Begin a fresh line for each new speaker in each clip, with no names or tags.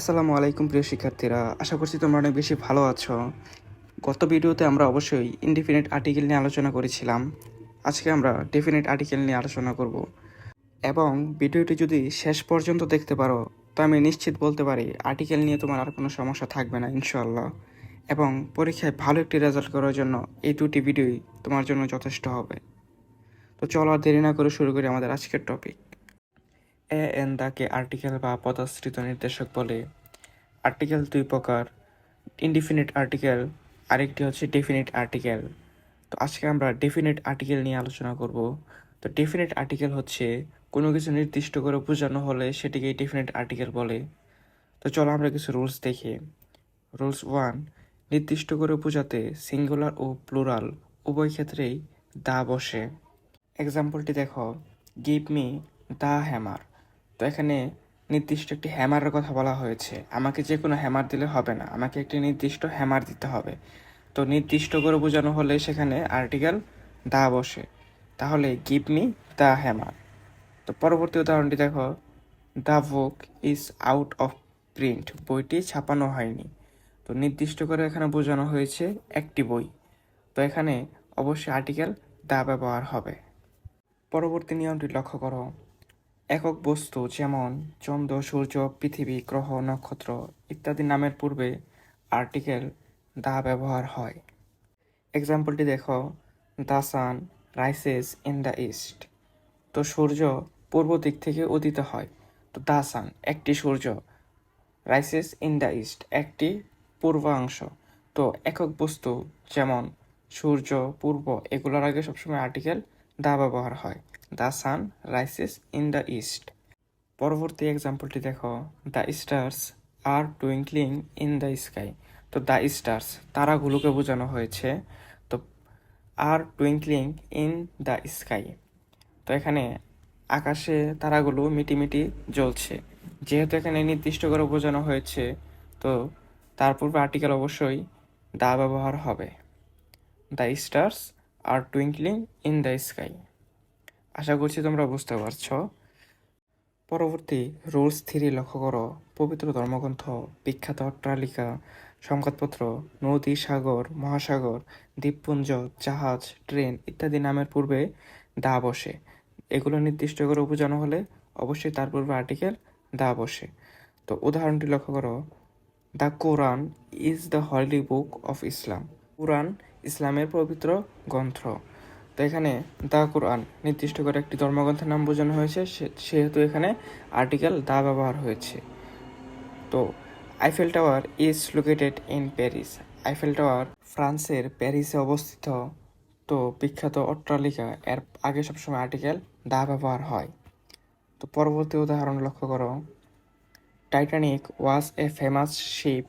আসসালামু আলাইকুম প্রিয় শিক্ষার্থীরা, আশা করছি তোমরা অনেক বেশি ভালো আছো। গত ভিডিওতে আমরা অবশ্যই ইনডিফিনিট আর্টিকেল নিয়ে আলোচনা করেছিলাম। আজকে আমরা ডেফিনিট আর্টিকেল নিয়ে আলোচনা করব এবং ভিডিওটি যদি শেষ পর্যন্ত দেখতে পারো তো আমি নিশ্চিত বলতে পারি আর্টিকেল নিয়ে তোমার আর কোনো সমস্যা থাকবে না ইনশাআল্লাহ। এবং পরীক্ষায় ভালো একটি রেজাল্ট করার জন্য এই দুটি ভিডিওই তোমার জন্য যথেষ্ট হবে। তো চলো আর দেরি না করে শুরু করি আমাদের আজকের টপিক। এন দাকে আর্টিকেল বা পদাশ্রিত নির্দেশক বলে। আর্টিকেল দুই প্রকার, ইনডিফিনিট আর্টিকেল, আরেকটি হচ্ছে ডেফিনিট আর্টিকেল। তো আজকে আমরা ডেফিনিট আর্টিকেল নিয়ে আলোচনা করব। তো ডেফিনিট আর্টিকেল হচ্ছে কোনো কিছু নির্দিষ্ট করে বোঝানো হলে সেটিকে ডেফিনিট আর্টিকেল বলে। তো চলো আমরা কিছু রুলস দেখি। রুলস 1, নির্দিষ্ট করে বোঝাতে সিঙ্গুলার ও প্লুরাল উভয় ক্ষেত্রেই দা বসে। এক্সাম্পলটি দেখো, গিভ মি দ্য হ্যামার। তো এখানে নির্দিষ্ট একটি হ্যামারের কথা বলা হয়েছে। আমাকে যে কোনো হ্যামার দিলে হবে না, আমাকে একটি নির্দিষ্ট হ্যামার দিতে হবে। তো নির্দিষ্ট করে বোঝানো হলে সেখানে আর্টিকেল দা বসে, তাহলে গিভ মি দ্য হ্যামার। তো পরবর্তী উদাহরণটি দেখো, the book is out of print. বইটি ছাপানো হয়নি। তো নির্দিষ্ট করে এখানে বোঝানো হয়েছে একটি বই, তো এখানে অবশ্যই আর্টিকেল দা ব্যবহার হবে। পরবর্তী নিয়মটি লক্ষ্য করো, একক বস্তু যেমন চন্দ্র, সূর্য, পৃথিবী, গ্রহ, নক্ষত্র ইত্যাদি নামের পূর্বে আর্টিকেল দা ব্যবহার হয়। এক্সাম্পলটি দেখো, the sun rises in the east. তো সূর্য পূর্ব দিক থেকে উদিত হয়। তো দ্য সান একটি সূর্য, রাইসেস ইন দ্য ইস্ট একটি পূর্বাংশ। তো একক বস্তু যেমন সূর্য, পূর্ব এগুলোর আগে সবসময় আর্টিকেল দা ব্যবহার হয়। The sun rises in the east. পরবর্তী এক্সাম্পলটি দেখো, the stars are twinkling in the sky. তো দ্য স্টার্স তারাগুলোকে বোঝানো হয়েছে। তো are twinkling in the sky, তো এখানে আকাশে তারাগুলো মিটিমিটি জ্বলছে। যেহেতু এখানে নির্দিষ্ট করে বোঝানো হয়েছে, তো তার পূর্বে আর্টিকেল অবশ্যই দা ব্যবহার হবে। The stars are twinkling in the sky. আশা করছি তোমরা বুঝতে পারছো। পরবর্তী রুলস 3 লক্ষ্য করো, পবিত্র ধর্মগ্রন্থ, বিখ্যাত অট্টালিকা, সংবাদপত্র, নদী, সাগর, মহাসাগর, দ্বীপপুঞ্জ, জাহাজ, ট্রেন ইত্যাদি নামের পূর্বে দা বসে। এগুলো নির্দিষ্ট করে বোঝানো হলে অবশ্যই তার পূর্বে আর্টিকেল দা বসে। তো উদাহরণটি লক্ষ্য করো, the Quran is the holy book of Islam. কোরআন ইসলামের পবিত্র গ্রন্থ। তো এখানে দ্য কোরআন নির্দিষ্ট করে একটি ধর্মগ্রন্থের নাম বোঝানো হয়েছে, সেহেতু এখানে আর্টিকেল দা ব্যবহার হয়েছে। তো Eiffel tower is located in Paris. Eiffel tower ফ্রান্সের প্যারিসে অবস্থিত। তো বিখ্যাত অট্টালিকা এর আগে সবসময় আর্টিকেল দা ব্যবহার হয়। তো পরবর্তী উদাহরণ লক্ষ্য করো, Titanic was a famous sheep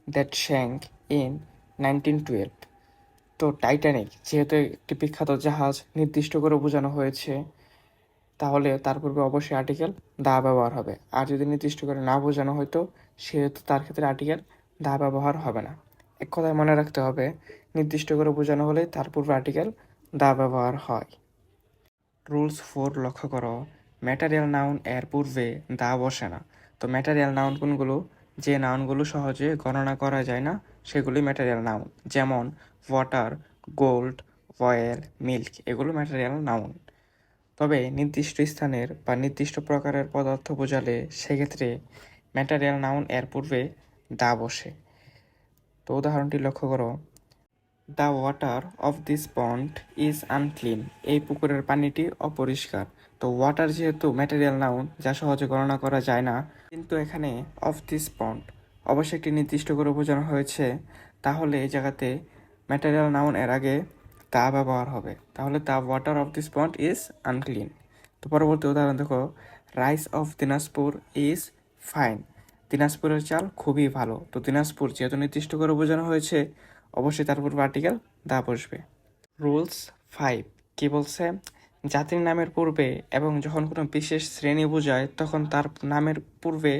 that shank in 1912। তো টাইটানিক যেহেতু একটি বিখ্যাত জাহাজ নির্দিষ্ট করে বোঝানো হয়েছে, তাহলে তার পূর্বে অবশ্যই আর্টিকেল দা ব্যবহার হবে। আর যদি নির্দিষ্ট করে না বোঝানো হয়তো সেহেতু তার ক্ষেত্রে আর্টিকেল দা ব্যবহার হবে না। এক কথায় মনে রাখতে হবে, নির্দিষ্ট করে বোঝানো হলে তার পূর্বে আর্টিকেল দা ব্যবহার হয়। রুলস 4 লক্ষ্য করো, ম্যাটারিয়াল নাউন এর পূর্বে দা বসে না। তো ম্যাটারিয়াল নাউন কোনগুলো? যে নাউনগুলো সহজে গণনা করা যায় না সেগুলি ম্যাটারিয়াল নাউন, যেমন ওয়াটার, গোল্ড, অয়েল, মিল্ক এগুলো ম্যাটারিয়াল নাউন। তবে নির্দিষ্ট স্থানের বা নির্দিষ্ট প্রকারের পদার্থ বোঝালে সেক্ষেত্রে ম্যাটারিয়াল নাউন এর পূর্বে দা বসে। তো উদাহরণটি লক্ষ্য করো, the water of this pond is unclean. এই পুকুরের পানিটি অপরিষ্কার। তো ওয়াটার যেহেতু ম্যাটেরিয়াল নাউন যা সহজে গণনা করা যায় না, কিন্তু এখানে অফ দিস পন্ড অবশ্যই একটি নির্দিষ্ট করে বোঝানো হয়েছে, তাহলে এই জায়গাতে ম্যাটেরিয়াল নাউন এর আগে দা ব্যবহার হবে। তাহলে the water of this pond is unclean. তো পরবর্তী উদাহরণ দেখো, rice of Dinajpur is fine. দিনাজপুরের চাল খুবই ভালো। তো দিনাজপুর যেহেতু নির্দিষ্ট করে বোঝানো হয়েছে, অবশ্যই তার পূর্বে আর্টিকেল দা বসবে। রুলস 5 কি বলছে, জাতির নামের পূর্বে এবং যখন কোনো বিশেষ শ্রেণী বোঝায় তখন তার নামের পূর্বে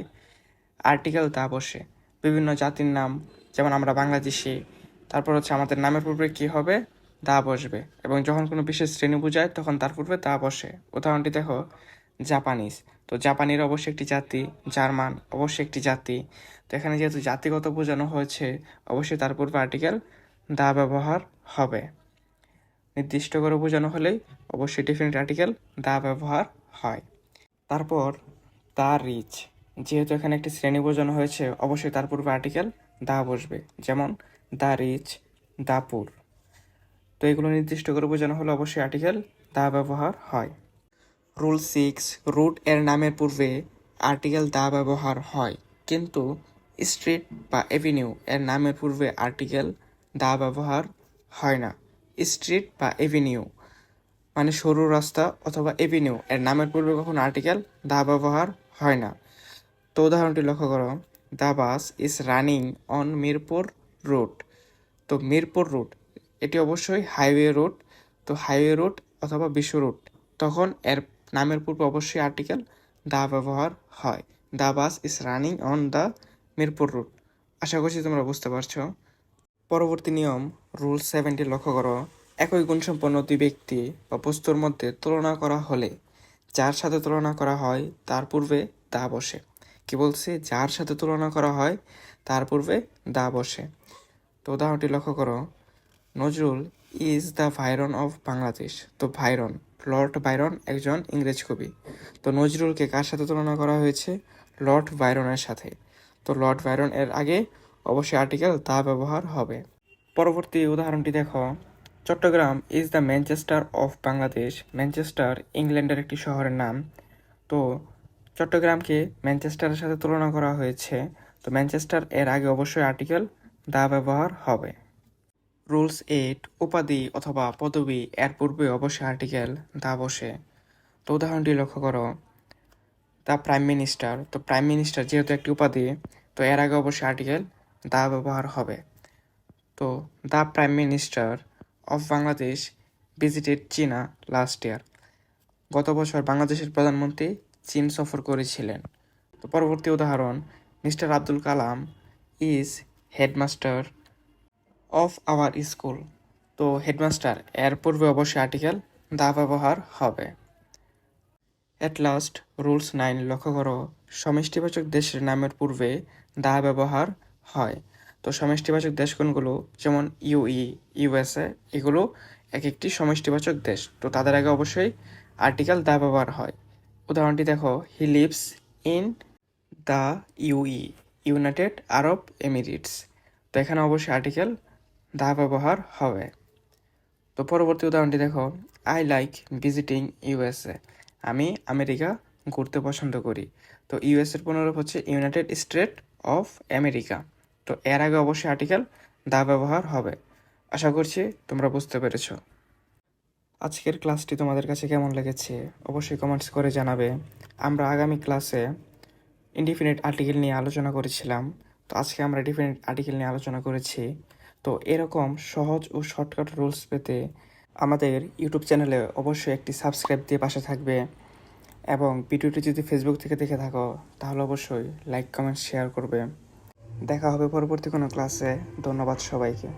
আর্টিকেল দা বসে। বিভিন্ন জাতির নাম, যেমন আমরা বাংলাদেশি, তারপর হচ্ছে আমাদের নামের পূর্বে কি হবে? দা বসবে। এবং যখন কোনো বিশেষ শ্রেণী বোঝায় তখন তার পূর্বে দা বসে। উদাহরণটি দেখো, জাপানিজ। তো তো জাপানিরা অবশ্যই একটি জাতি, জার্মান অবশ্যই একটি জাতি। তো এখানে যেহেতু জাতিগত বোঝানো হয়েছে, অবশ্যই তার পূর্বে আর্টিকেল দা ব্যবহার হবে। নির্দিষ্ট করে বোঝানো হলেই অবশ্যই ডেফিনিট আর্টিকেল দা ব্যবহার হয়। তারপর দা রিচ, যেহেতু এখানে একটি শ্রেণী বোঝানো হয়েছে, অবশ্যই তার পূর্বে আর্টিকেল দা বসবে, যেমন দা রিচ, দা পুর। তো এগুলো নির্দিষ্ট করে বোঝানো হলে অবশ্যই আর্টিকেল দা ব্যবহার হয়। রুল 6, রুট এর নামের পূর্বে আর্টিকেল দা ব্যবহার হয়, কিন্তু স্ট্রিট বা এভিনিউ এর নামের পূর্বে আর্টিকেল দা ব্যবহার হয় না। স্ট্রিট বা এভিনিউ মানে সরু রাস্তা অথবা এভিনিউ এর নামের পূর্বে কখনো আর্টিকেল দা ব্যবহার হয় না। তো উদাহরণটি লক্ষ্য করো, the bus is running on Mirpur route. তো মিরপুর রুট এটি অবশ্যই হাইওয়ে রুট। তো হাইওয়ে রুট অথবা বিশ্ব রুট, তখন এর নামের পূর্বে অবশ্যই আর্টিকেল দা ব্যবহার হয়। The bus is running on the Mirpur route. আশা করছি তোমরা বুঝতে পারছো। পরবর্তী নিয়ম রুল 7টি লক্ষ্য করো, একই গুণসম্পন্ন দুই ব্যক্তি বা বস্তুর মধ্যে তুলনা করা হলে যার সাথে তুলনা করা হয় তার পূর্বে দা বসে। কি বলছে? যার সাথে তুলনা করা হয় তার পূর্বে দা বসে। তো উদাহরণটি লক্ষ্য করো, Nazrul is the Byron of Bangladesh. তো ভাইরন, লর্ড বাইরন একজন ইংরেজ কবি। তো নজরুলকে কার সাথে তুলনা করা হয়েছে? লর্ড বাইরনের সাথে। তো লর্ড বাইরন এর আগে অবশ্যই আর্টিকেল দা ব্যবহার হবে। পরবর্তী উদাহরণটি দেখো, Chittagong is the Manchester of Bangladesh. Manchester ইংল্যান্ডের একটি শহরের নাম। তো চট্টগ্রামকে ম্যানচেস্টারের সাথে তুলনা করা হয়েছে, তো ম্যানচেস্টার এর আগে অবশ্যই আর্টিকেল দা ব্যবহার হবে। রুলস 8, উপাধি অথবা পদবি এর পূর্বে অবশ্যই আর্টিকেল দা বসে। তো উদাহরণটি লক্ষ্য করো, দ্য প্রাইম মিনিস্টার। তো প্রাইম মিনিস্টার যেহেতু একটি উপাধি, তো এর আগে অবশ্যই আর্টিকেল দা ব্যবহার হবে। তো the prime minister of Bangladesh visited চীনা লাস্ট ইয়ার। গত বছর বাংলাদেশের প্রধানমন্ত্রী চীন সফর করেছিলেন। তো পরবর্তী উদাহরণ, mister Abdul Kalam is headmaster of our school. তো হেডমাস্টার এর পূর্বে অবশ্যই আর্টিকেল দা ব্যবহার হবে। এট লাস্ট রুলস 9 লক্ষ্য করো, সমষ্টিবাচক দেশের নামের পূর্বে দা ব্যবহার হয়। তো সমষ্টিবাচক দেশ কোনগুলো? যেমন ইউএসএ, এগুলো এক একটি সমষ্টিবাচক দেশ। তো তাদের আগে অবশ্যই আর্টিকেল দা ব্যবহার হয়। উদাহরণটি দেখো, he lives in the United Arab Emirates. তো এখানে অবশ্যই আর্টিকেল দা ব্যবহার হবে। তো পরবর্তী উদাহরণটি দেখো, আই লাইক ভিজিটিং ইউএসএ। আমি আমেরিকা ঘুরতে পছন্দ করি। তো ইউএসএর পুনরূপ হচ্ছে ইউনাইটেড স্টেট অফ আমেরিকা। তো এর আগে অবশ্যই আর্টিকেল দা ব্যবহার হবে। আশা করছি তোমরা বুঝতে পেরেছো। আজকের ক্লাসটি তোমাদের কাছে কেমন লেগেছে অবশ্যই কমেন্টস করে জানাবে। আমরা আগামী ক্লাসে ইনডিফিনিট আর্টিকেল নিয়ে আলোচনা করেছিলাম, তো আজকে আমরা ডিফিনিট আর্টিকেল নিয়ে আলোচনা করেছি। তো এরকম সহজ ও শর্টকাট রুলস পেতে আমাদের ইউটিউব চ্যানেলে অবশ্যই একটি সাবস্ক্রাইব দিয়ে পাশে থাকবে, এবং ভিডিওটি যদি ফেসবুক থেকে দেখে থাকো তাহলে অবশ্যই লাইক কমেন্ট শেয়ার করবে। দেখা হবে পরবর্তী কোনো ক্লাসে। ধন্যবাদ সবাইকে।